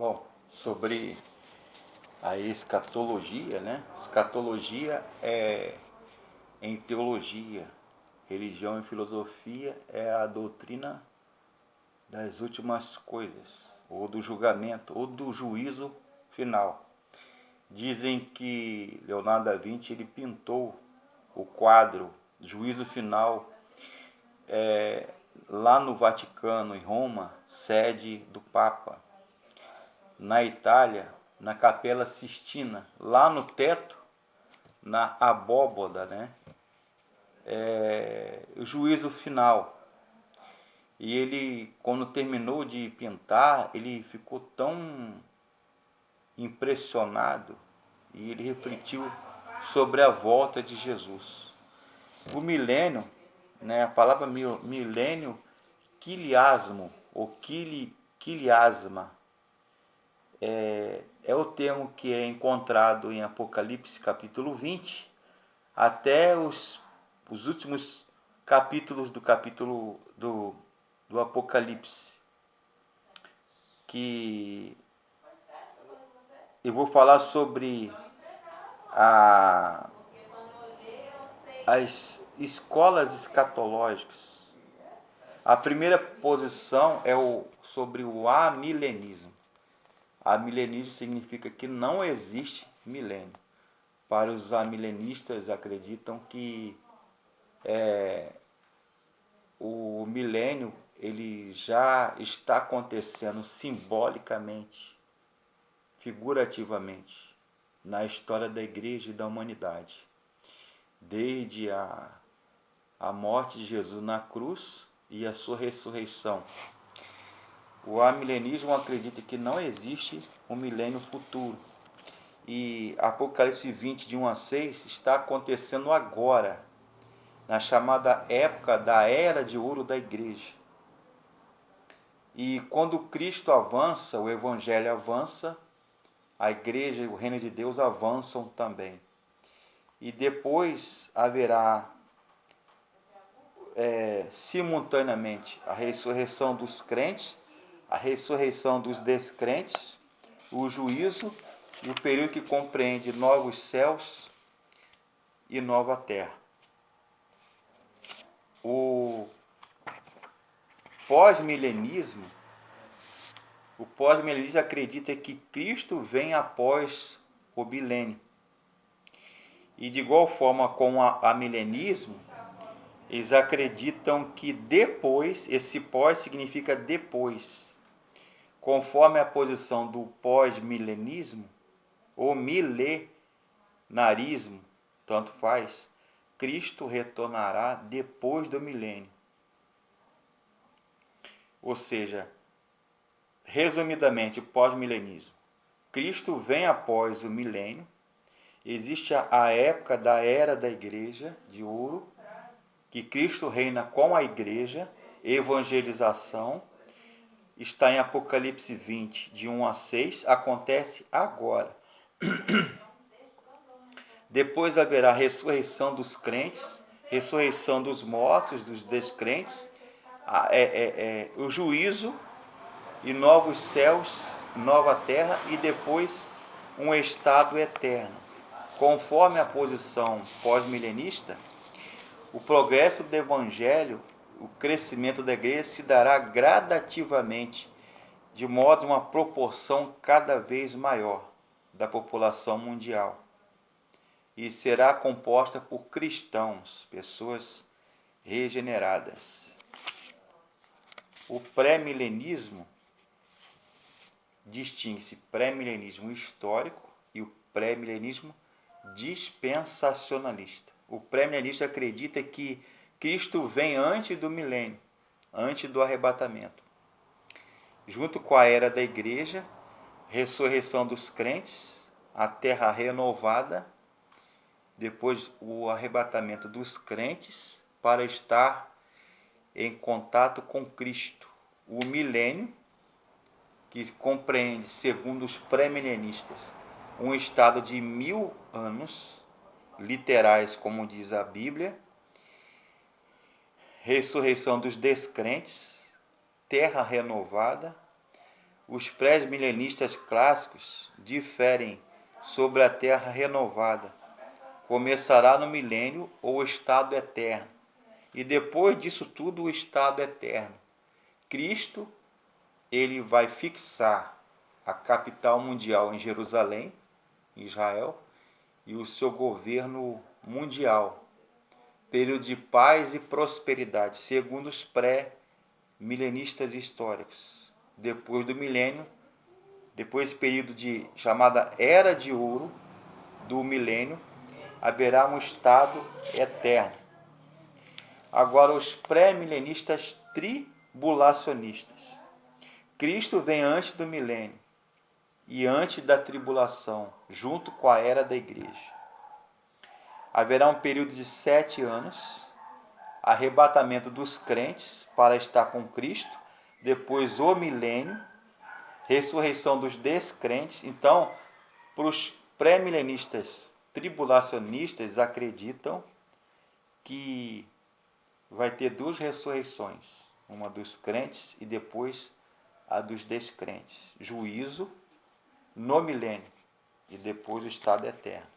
Bom, sobre a escatologia, né? Escatologia em teologia, religião e filosofia é a doutrina das últimas coisas, ou do julgamento, ou do juízo final. Dizem que Leonardo da Vinci ele pintou o quadro Juízo Final lá no Vaticano, em Roma, sede do Papa. Na Itália, na Capela Sistina, lá no teto, na abóboda, né? O juízo final. E ele, quando terminou de pintar, ele ficou tão impressionado e ele refletiu sobre a volta de Jesus. O milênio, né, a palavra milênio, quiliasmo ou quiliasma, é o termo que é encontrado em Apocalipse capítulo 20 até os últimos capítulos do capítulo do Apocalipse, que eu vou falar sobre as escolas escatológicas. A primeira posição é sobre o amilenismo. Amilenismo significa que não existe milênio. Para os amilenistas, acreditam que o milênio ele já está acontecendo simbolicamente, figurativamente, na história da igreja e da humanidade. Desde a morte de Jesus na cruz e a sua ressurreição. O amilenismo acredita que não existe um milênio futuro. E Apocalipse 20, de 1 a 6, está acontecendo agora, na chamada época da Era de Ouro da Igreja. E quando Cristo avança, o Evangelho avança, a Igreja e o Reino de Deus avançam também. E depois haverá simultaneamente a ressurreição dos crentes, a ressurreição dos descrentes, o juízo e o período que compreende novos céus e nova terra. O pós-milenismo acredita que Cristo vem após o milênio. E de igual forma com a milenismo, eles acreditam que depois, esse pós significa depois. Conforme a posição do pós-milenismo, ou milenarismo, tanto faz, Cristo retornará depois do milênio. Ou seja, resumidamente, pós-milenismo. Cristo vem após o milênio, existe a época da era da igreja, de ouro, que Cristo reina com a igreja, evangelização, está em Apocalipse 20, de 1 a 6, acontece agora. Depois haverá ressurreição dos crentes, ressurreição dos mortos, dos descrentes, o juízo e novos céus, nova terra e depois um estado eterno. Conforme a posição pós-milenista, o progresso do evangelho, o crescimento da igreja se dará gradativamente, de modo a uma proporção cada vez maior da população mundial. E será composta por cristãos, pessoas regeneradas. O pré-milenismo distingue-se pré-milenismo histórico e o pré-milenismo dispensacionalista. O pré-milenista acredita que Cristo vem antes do milênio, antes do arrebatamento. Junto com a era da igreja, ressurreição dos crentes, a terra renovada, depois o arrebatamento dos crentes para estar em contato com Cristo. O milênio, que compreende, segundo os pré-milenistas, um estado de 1000 anos, literais, como diz a Bíblia, ressurreição dos descrentes, terra renovada, Os pré-milenistas clássicos diferem sobre a Terra renovada. Começará no milênio ou estado eterno, e depois disso tudo o estado eterno. Cristo, ele vai fixar a capital mundial em Jerusalém, Israel, e o seu governo mundial. Período de paz e prosperidade, segundo os pré-milenistas históricos. Depois do milênio, depois desse período de chamada Era de Ouro do milênio, haverá um estado eterno. Agora, os pré-milenistas tribulacionistas. Cristo vem antes do milênio e antes da tribulação, junto com a era da igreja. Haverá um período de 7 anos, arrebatamento dos crentes para estar com Cristo, depois o milênio, ressurreição dos descrentes. Então, para os pré-milenistas tribulacionistas, acreditam que vai ter 2 ressurreições, uma dos crentes e depois a dos descrentes. Juízo no milênio e depois o estado eterno.